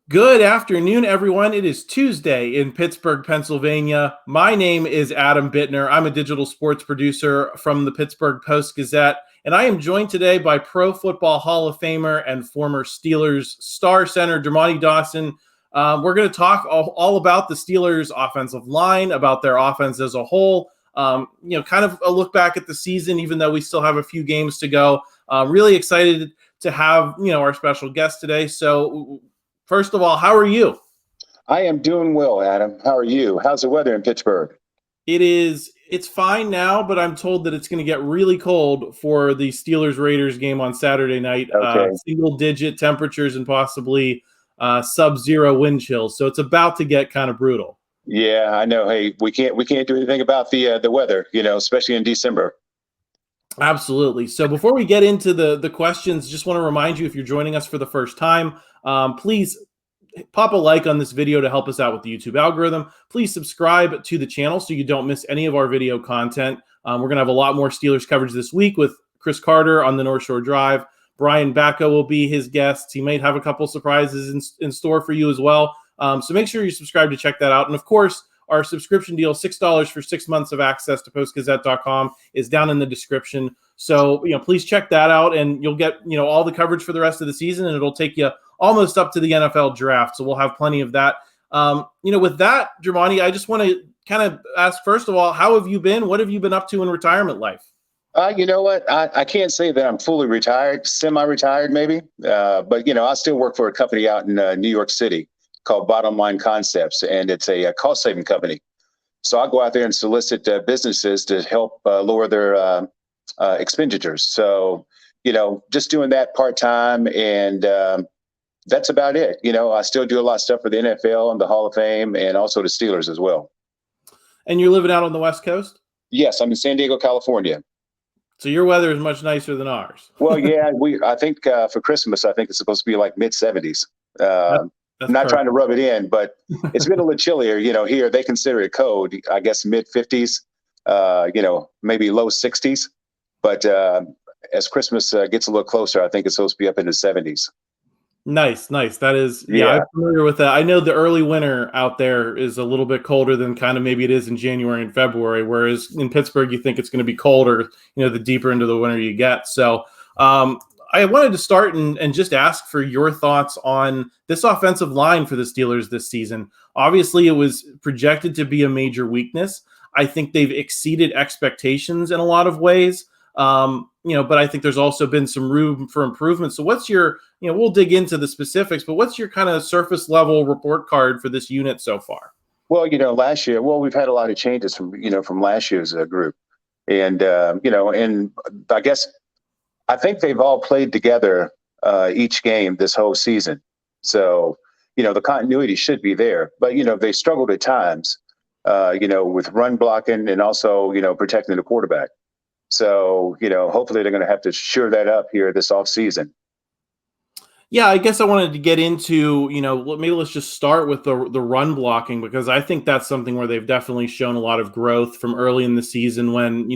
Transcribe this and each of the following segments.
Good afternoon, everyone. It is Tuesday in Pittsburgh, Pennsylvania. My name is Adam Bittner. I'm a digital sports producer from the Pittsburgh Post-Gazette, and I am joined today by Pro Football Hall of Famer and former Steelers star center Dermontti Dawson. We're going to talk all about the Steelers' offensive line, about their offense as a whole. Kind of a look back at the season, even though we still have a few games to go. Really excited to have our special guest today. So, first of all, how are you? I am doing well, Adam. How are you? How's the weather in Pittsburgh? It's fine now, but I'm told that it's going to get really cold for the Steelers-Raiders game on Saturday night. Okay. Single-digit temperatures and possibly sub-zero wind chills. So it's about to get kind of brutal. Yeah, I know. Hey, we can't do anything about the weather, especially in December. Absolutely. So before we get into the questions, just want to remind you, if you're joining us for the first time, please pop a like on this video to help us out with the YouTube algorithm. Please subscribe to the channel so you don't miss any of our video content. We're going to have a lot more Steelers coverage this week with Chris Carter on the North Shore Drive. Brian Bacco will be his guest. He might have a couple surprises in store for you as well. So make sure you subscribe to check that out. And of course, our subscription deal, $6 for 6 months of access to postgazette.com, is down in the description. So, please check that out, and you'll get, all the coverage for the rest of the season, and it'll take you almost up to the NFL draft. So we'll have plenty of that. With that, Dermontti, I just want to kind of ask, first of all, how have you been? What have you been up to in retirement life? You know what? I can't say that I'm fully retired, semi-retired maybe. But, I still work for a company out in New York City called Bottom Line Concepts, and it's a cost-saving company. So I go out there and solicit businesses to help lower their expenditures. So, just doing that part-time, and that's about it. I still do a lot of stuff for the NFL and the Hall of Fame, and also the Steelers as well. And you're living out on the West Coast? Yes, I'm in San Diego, California. So your weather is much nicer than ours. Well, yeah, I think for Christmas, I think it's supposed to be like mid-70s. I'm not trying to rub it in, but it's been a little chillier. Here they consider it cold, I guess mid-50s, maybe low 60s. But as Christmas gets a little closer, I think it's supposed to be up in the 70s. Nice. That is, I'm familiar with that. I know the early winter out there is a little bit colder than kind of maybe it is in January and February, whereas in Pittsburgh, you think it's going to be colder, the deeper into the winter you get. So I wanted to start and just ask for your thoughts on this offensive line for the Steelers this season. Obviously, it was projected to be a major weakness. I think they've exceeded expectations in a lot of ways. But I think there's also been some room for improvement. So what's your, we'll dig into the specifics, but what's your kind of surface level report card for this unit so far? Well, last year, we've had a lot of changes from last year's group. And, and I think they've all played together each game this whole season. So, the continuity should be there, but, they struggled at times, with run blocking and also, protecting the quarterback. So, hopefully they're going to have to shore that up here this offseason. Yeah, I guess I wanted to get into, maybe let's just start with the run blocking, because I think that's something where they've definitely shown a lot of growth from early in the season when,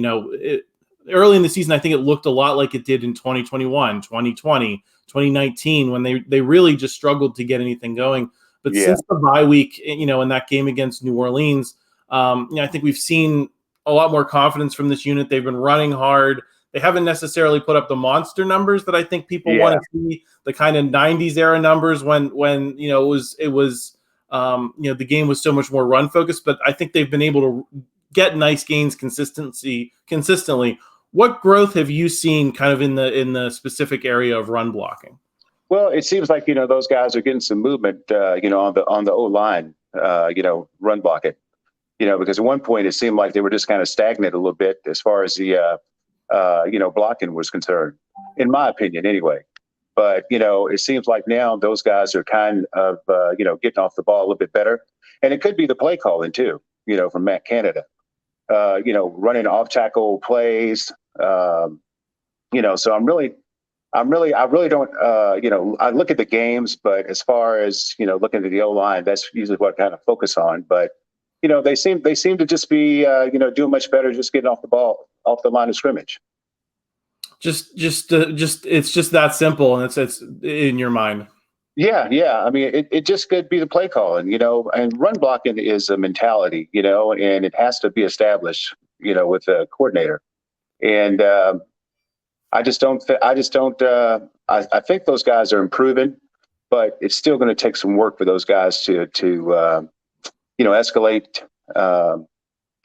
early in the season, I think it looked a lot like it did in 2021, 2020, 2019, when they really just struggled to get anything going. But since the bye week, in that game against New Orleans, I think we've seen a lot more confidence from this unit. They've been running hard. They haven't necessarily put up the monster numbers that I think people want to see, the kind of 90s era numbers when it was the game was so much more run focused. But I think they've been able to get nice gains consistently. What growth have you seen kind of in the specific area of run blocking? Well, it seems like those guys are getting some movement on the O line run blocking. Because at one point it seemed like they were just kind of stagnant a little bit as far as the blocking was concerned, in my opinion, anyway. But it seems like now those guys are kind of getting off the ball a little bit better, and it could be the play calling too, from Matt Canada. Running off tackle plays. So I really don't. I look at the games, but as far as looking at the O line, that's usually what I kind of focus on. But they seem to just be doing much better just getting off the ball, off the line of scrimmage. Just it's just that simple, and it's in your mind. Yeah. I mean, it just could be the play calling, and run blocking is a mentality, and it has to be established, with a coordinator. And I just don't. I think those guys are improving, but it's still going to take some work for those guys to escalate uh,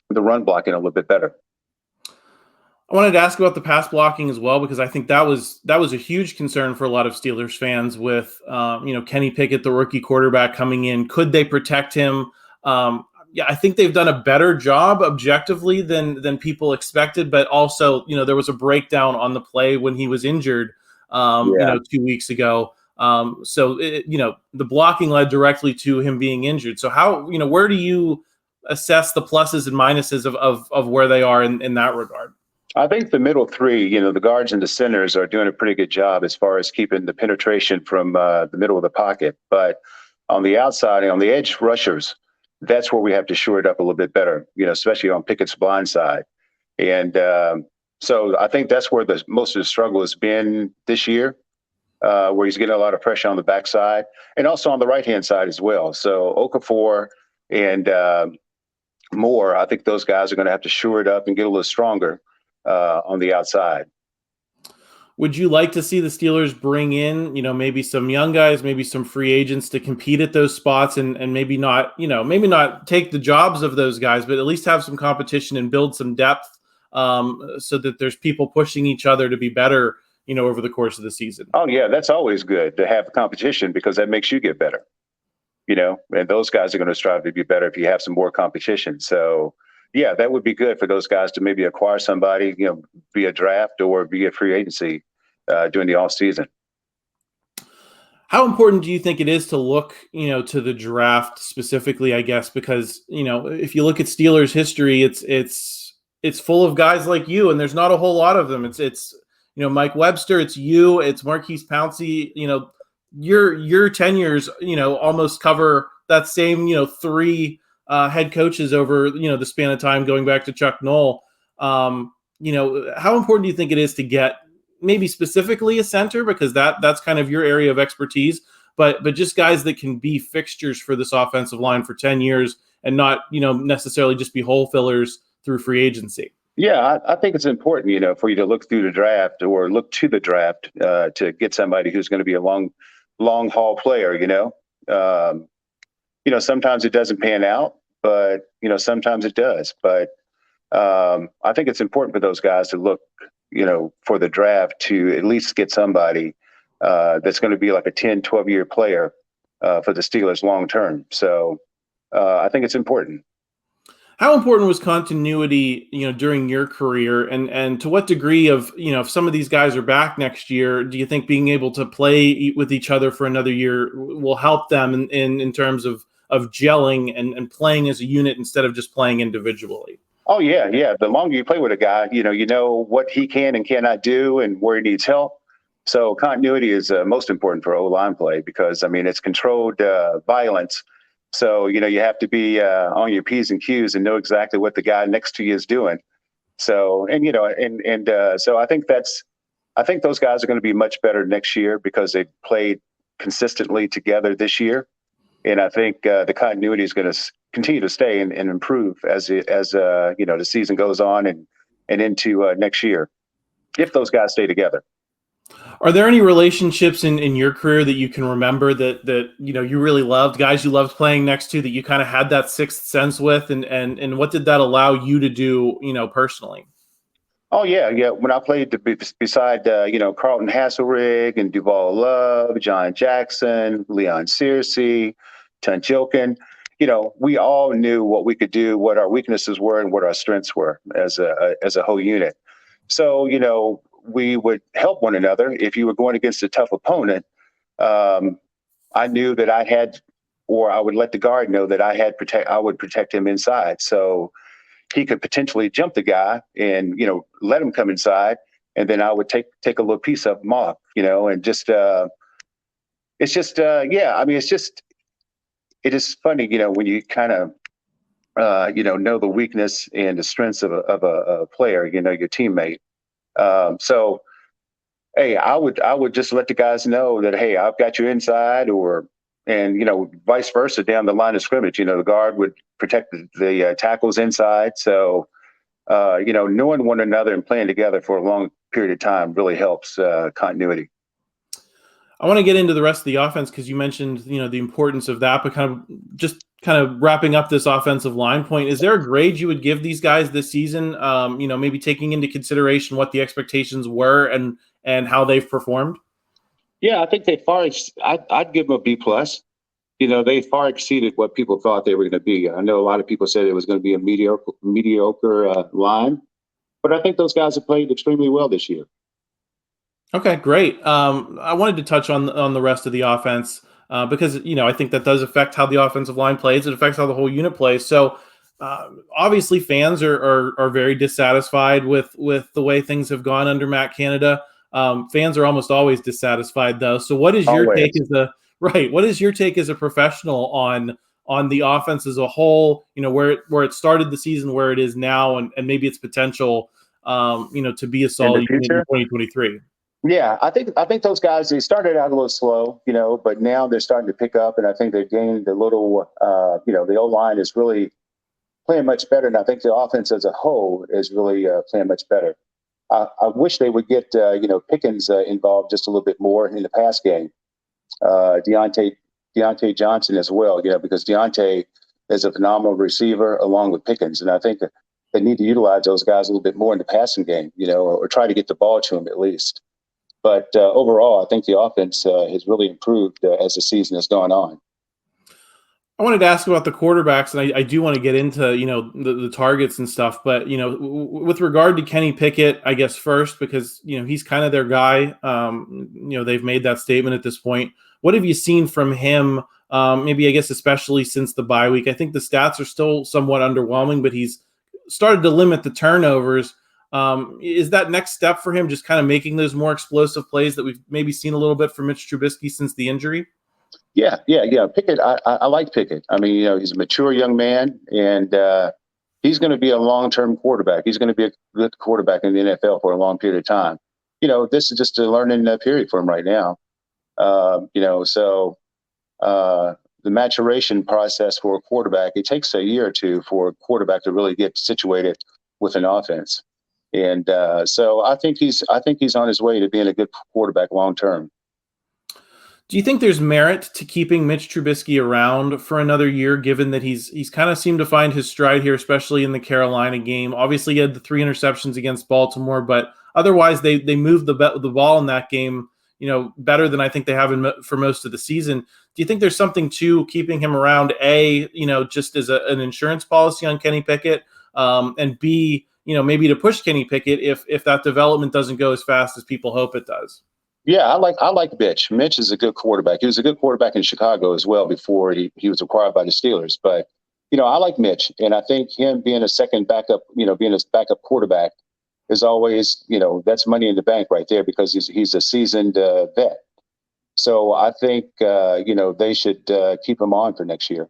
the run blocking a little bit better. I wanted to ask about the pass blocking as well because I think that was a huge concern for a lot of Steelers fans with Kenny Pickett, the rookie quarterback, coming in. Could they protect him? Yeah, I think they've done a better job objectively than people expected, but also there was a breakdown on the play when he was injured, Yeah. 2 weeks ago. The blocking led directly to him being injured. So where do you assess the pluses and minuses of where they are in that regard? I think the middle three, the guards and the centers are doing a pretty good job as far as keeping the penetration from the middle of the pocket. But on the outside and on the edge rushers, that's where we have to shore it up a little bit better, especially on Pickett's blind side. And so I think that's where most of the struggle has been this year, where he's getting a lot of pressure on the backside and also on the right-hand side as well. So Okafor and Moore, I think those guys are going to have to shore it up and get a little stronger on the outside. Would you like to see the Steelers bring in, maybe some young guys, maybe some free agents to compete at those spots and maybe not take the jobs of those guys, but at least have some competition and build some depth so that there's people pushing each other to be better, over the course of the season? Oh, yeah, that's always good to have competition because that makes you get better, and those guys are going to strive to be better if you have some more competition. So, yeah, that would be good for those guys to maybe acquire somebody, via draft or via free agency during the off season. How important do you think it is to look, to the draft specifically, I guess, because, if you look at Steelers history, it's full of guys like you, and there's not a whole lot of them. It's Mike Webster, it's you, it's Marquise Pouncey, your tenures, almost cover that same, three head coaches over, the span of time going back to Chuck Noll. How important do you think it is to get maybe specifically a center, because that's kind of your area of expertise, but just guys that can be fixtures for this offensive line for 10 years and not, necessarily just be hole fillers through free agency? Yeah, I think it's important, for you to look through the draft or look to the draft to get somebody who's going to be a long haul player. Sometimes it doesn't pan out, but sometimes it does. But I think it's important for those guys to look, for the draft to at least get somebody that's going to be like a 10, 12-year player for the Steelers long term. So I think it's important. How important was continuity, during your career, and to what degree of, if some of these guys are back next year, do you think being able to play with each other for another year will help them in terms of gelling and playing as a unit instead of just playing individually? Oh, yeah. The longer you play with a guy, you know what he can and cannot do and where he needs help. So continuity is most important for O-line play because, it's controlled violence. So, you have to be on your P's and Q's and know exactly what the guy next to you is doing. So, so I think those guys are going to be much better next year because they played consistently together this year. And I think the continuity is going to continue to stay and improve as the season goes on and into next year, if those guys stay together. Are there any relationships in your career that you can remember that you really loved, guys you loved playing next to, that you kind of had that sixth sense with, and what did that allow you to do, personally? Oh, yeah. When I played beside, Carlton Hasselrig and Duval Love, John Jackson, Leon Searcy, Tunchilkin, we all knew what we could do, what our weaknesses were, and what our strengths were as a whole unit. So, we would help one another. If you were going against a tough opponent, I knew that I would let the guard know that I would protect him inside. So he could potentially jump the guy and, let him come inside. And then I would take a little piece of him off, and just, it is funny, when you kind of, know the weakness and the strengths of a player, your teammate. So Hey, I would just let the guys know that, hey, I've got you inside, and vice versa down the line of scrimmage. The guard would protect the tackles inside. So knowing one another and playing together for a long period of time really helps continuity. I want to get into the rest of the offense because you mentioned, the importance of that, but kind of wrapping up this offensive line point. Is there a grade you would give these guys this season? Maybe taking into consideration what the expectations were and how they've performed. Yeah, I think they I'd give them a B plus. They far exceeded what people thought they were going to be. I know a lot of people said it was going to be a mediocre line, but I think those guys have played extremely well this year. Okay, great. I wanted to touch on the rest of the offense because I think that does affect how the offensive line plays. It affects how the whole unit plays. So obviously, fans are very dissatisfied with the way things have gone under Matt Canada. Fans are almost always dissatisfied, though. So, what is your Always. take as a right? What is your take as a professional on the offense as a whole? Where it started the season, where it is now, and maybe its potential, to be a In the solid unit in future, 2023. yeah, I think those guys, they started out a little slow, but now they're starting to pick up, and I think they've gained a little. The O line is really playing much better, and I think the offense as a whole is really playing much better. I wish they would get Pickens involved just a little bit more in the pass game. Deontay Johnson as well, because Deontay is a phenomenal receiver along with Pickens, and I think that they need to utilize those guys a little bit more in the passing game, or try to get the ball to them at least. But overall, I think the offense has really improved as the season has gone on. I wanted to ask about the quarterbacks, and I do want to get into the targets and stuff. But with regard to Kenny Pickett, I guess first because he's kind of their guy. They've made that statement at this point. What have you seen from him? Maybe I guess especially since the bye week. I think the stats are still somewhat underwhelming, but he's started to limit the turnovers. Is that next step for him just kind of making those more explosive plays that we've maybe seen a little bit from Mitch Trubisky since the injury? Yeah. Pickett, I like Pickett. I mean, he's a mature young man, and he's going to be a long-term quarterback. He's going to be a good quarterback in the NFL for a long period of time. This is just a learning period for him right now. So the maturation process for a quarterback, it takes a year or two for a quarterback to really get situated with an offense. And so I think he's on his way to being a good quarterback long term. Do you think there's merit to keeping Mitch Trubisky around for another year, given that he's kind of seemed to find his stride here, especially in the Carolina game? Obviously, he had the 3 interceptions against Baltimore, but otherwise they moved the ball in that game, better than I think they have for most of the season. Do you think there's something to keeping him around? A, just as an insurance policy on Kenny Pickett, and B, maybe to push Kenny Pickett if that development doesn't go as fast as people hope it does. Yeah, I like Mitch. Mitch is a good quarterback. He was a good quarterback in Chicago as well before he was acquired by the Steelers. But I like Mitch, and I think him being a second backup, being a backup quarterback is always, that's money in the bank right there because he's a seasoned vet. So I think they should keep him on for next year.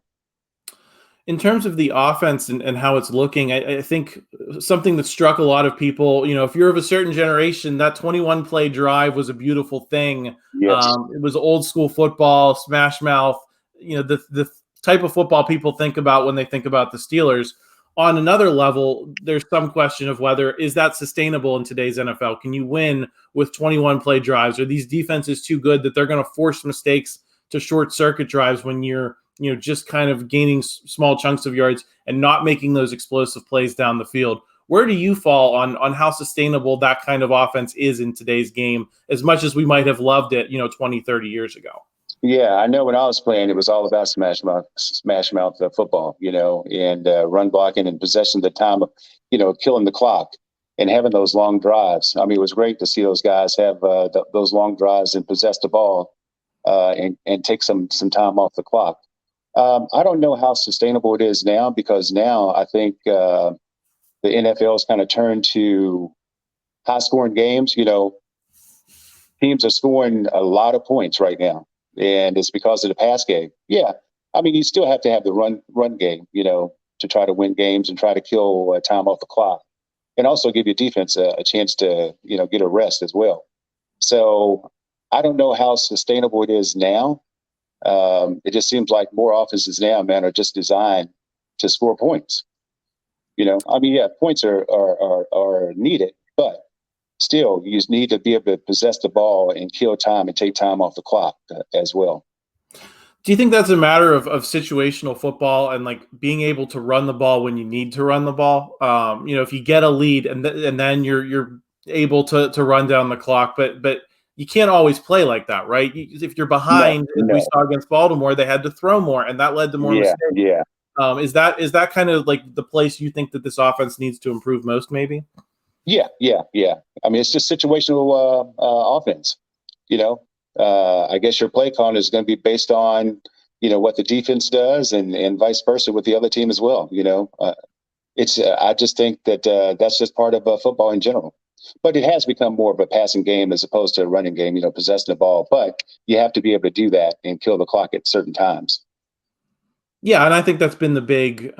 In terms of the offense and how it's looking, I think something that struck a lot of people, if you're of a certain generation, that 21 play drive was a beautiful thing. Yes. It was old school football, smash mouth, the type of football people think about when they think about the Steelers. On another level, there's some question of whether is that sustainable in today's NFL? Can you win with 21 play drives? Are these defenses too good that they're going to force mistakes to short circuit drives when you're just kind of gaining small chunks of yards and not making those explosive plays down the field? Where do you fall on how sustainable that kind of offense is in today's game, as much as we might have loved it, 20, 30 years ago? Yeah, I know when I was playing, it was all about smash mouth football, and run blocking and possession of the time, killing the clock and having those long drives. I mean, it was great to see those guys have those long drives and possess the ball and take some time off the clock. I don't know how sustainable it is now because now I think the NFL has kind of turned to high scoring games. Teams are scoring a lot of points right now, and it's because of the pass game. Yeah, I mean you still have to have the run game, to try to win games and try to kill time off the clock, and also give your defense a chance to get a rest as well. So I don't know how sustainable it is now. It just seems like more offenses now, man, are just designed to score points. I mean, yeah, points are needed, but still, you just need to be able to possess the ball and kill time and take time off the clock as well. Do you think that's a matter of situational football and like being able to run the ball when you need to run the ball? If you get a lead and then you're able to run down the clock, but you can't always play like that, right? If you're behind, as we No. saw against Baltimore, they had to throw more, and that led to more mistakes. Yeah. Is that kind of like the place you think that this offense needs to improve most, maybe? Yeah. I mean, it's just situational offense. I guess your play calling is going to be based on, what the defense does and vice versa with the other team as well. I just think that that's just part of football in general. But it has become more of a passing game as opposed to a running game, possessing the ball. But you have to be able to do that and kill the clock at certain times. Yeah, and I think that's been the big,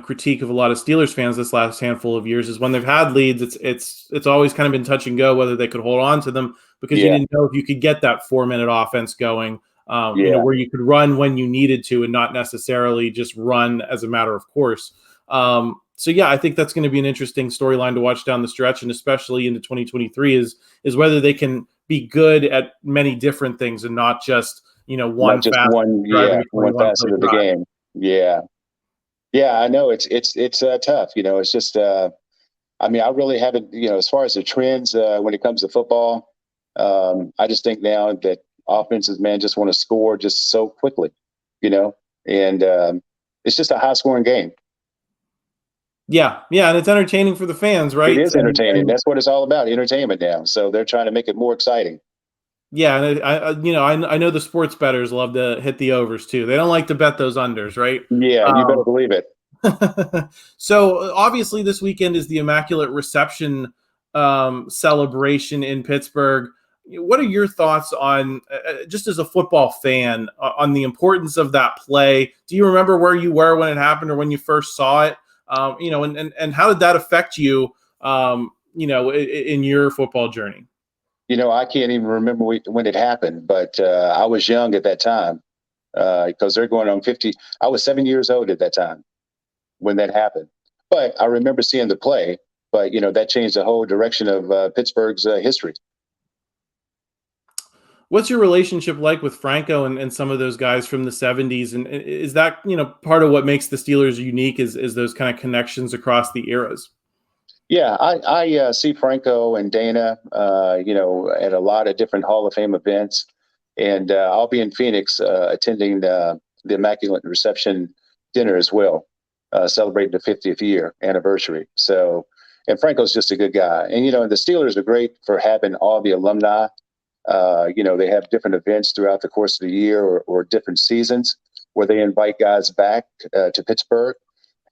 critique of a lot of Steelers fans this last handful of years is when they've had leads, it's always kind of been touch and go whether they could hold on to them because you didn't know if you could get that 4-minute offense going, where you could run when you needed to and not necessarily just run as a matter of course. So yeah, I think that's going to be an interesting storyline to watch down the stretch, and especially into 2023 is whether they can be good at many different things and not just one facet of the game. Yeah. I know it's tough. It's just, I mean, I really haven't, as far as the trends when it comes to football, I just think now that offenses, man, just want to score just so quickly, and it's just a high scoring game. Yeah. And it's entertaining for the fans, right? It is entertaining. That's what it's all about, entertainment now. So they're trying to make it more exciting. Yeah, and I know the sports bettors love to hit the overs too. They don't like to bet those unders, right? Yeah, you better believe it. So obviously this weekend is the Immaculate Reception celebration in Pittsburgh. What are your thoughts on, just as a football fan, on the importance of that play? Do you remember where you were when it happened or when you first saw it? And how did that affect you, in your football journey? I can't even remember when it happened, but I was young at that time because they're going on 50. I was 7 years old at that time when that happened. But I remember seeing the play, but, that changed the whole direction of Pittsburgh's history. What's your relationship like with Franco and some of those guys from the 70s? And is that, part of what makes the Steelers unique is those kind of connections across the eras? Yeah, I see Franco and Dana, at a lot of different Hall of Fame events. And I'll be in Phoenix attending the Immaculate Reception dinner as well, celebrating the 50th year anniversary. So, and Franco's just a good guy. And, the Steelers are great for having all the alumni. They have different events throughout the course of the year or different seasons where they invite guys back to Pittsburgh.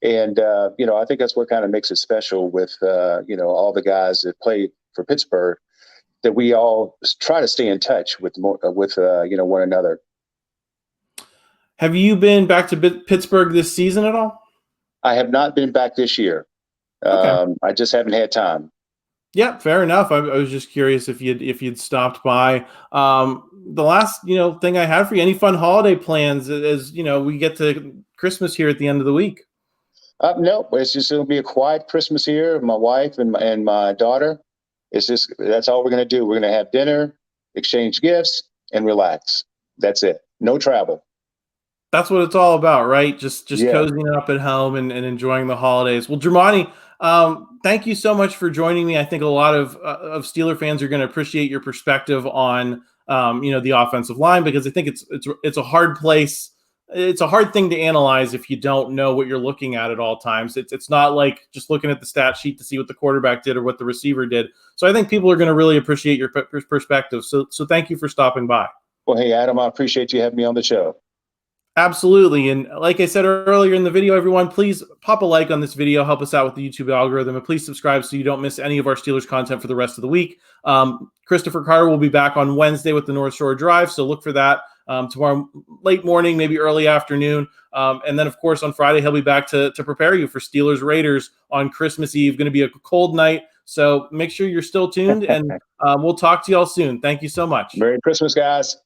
And, I think that's what kind of makes it special with, all the guys that play for Pittsburgh, that we all try to stay in touch with one another. Have you been back to Pittsburgh this season at all? I have not been back this year. Okay. I just haven't had time. Yeah, fair enough. I was just curious if you'd stopped by. The last, thing I have for you, any fun holiday plans as, we get to Christmas here at the end of the week? No, it'll be a quiet Christmas here. My wife and my daughter. That's all we're going to do. We're going to have dinner, exchange gifts, and relax. That's it. No travel. That's what it's all about, right? Just cozying up at home and enjoying the holidays. Well, Dermontti, thank you so much for joining me. I think a lot of Steeler fans are going to appreciate your perspective on, the offensive line, because I think it's a hard place. It's a hard thing to analyze if you don't know what you're looking at all times. It's not like just looking at the stat sheet to see what the quarterback did or what the receiver did. So I think people are going to really appreciate your perspective. So thank you for stopping by. Well, hey, Adam, I appreciate you having me on the show. Absolutely. And like I said earlier in the video, everyone, please pop a like on this video, help us out with the YouTube algorithm, and please subscribe so you don't miss any of our Steelers content for the rest of the week. Christopher Carter will be back on Wednesday with the North Shore Drive, so look for that tomorrow late morning, maybe early afternoon. And then, of course, on Friday, he'll be back to prepare you for Steelers Raiders on Christmas Eve. Going to be a cold night, So make sure you're still tuned, and we'll talk to y'all soon. Thank you so much. Merry Christmas, guys.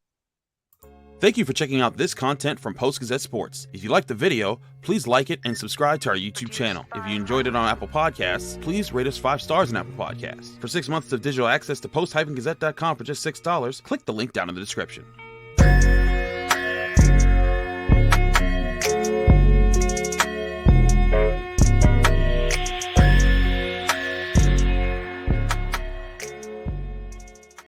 Thank you for checking out this content from Post-Gazette Sports. If you liked the video, please like it and subscribe to our YouTube channel. If you enjoyed it on Apple Podcasts, please rate us 5 stars on Apple Podcasts. For 6 months of digital access to post-gazette.com for just $6, click the link down in the description.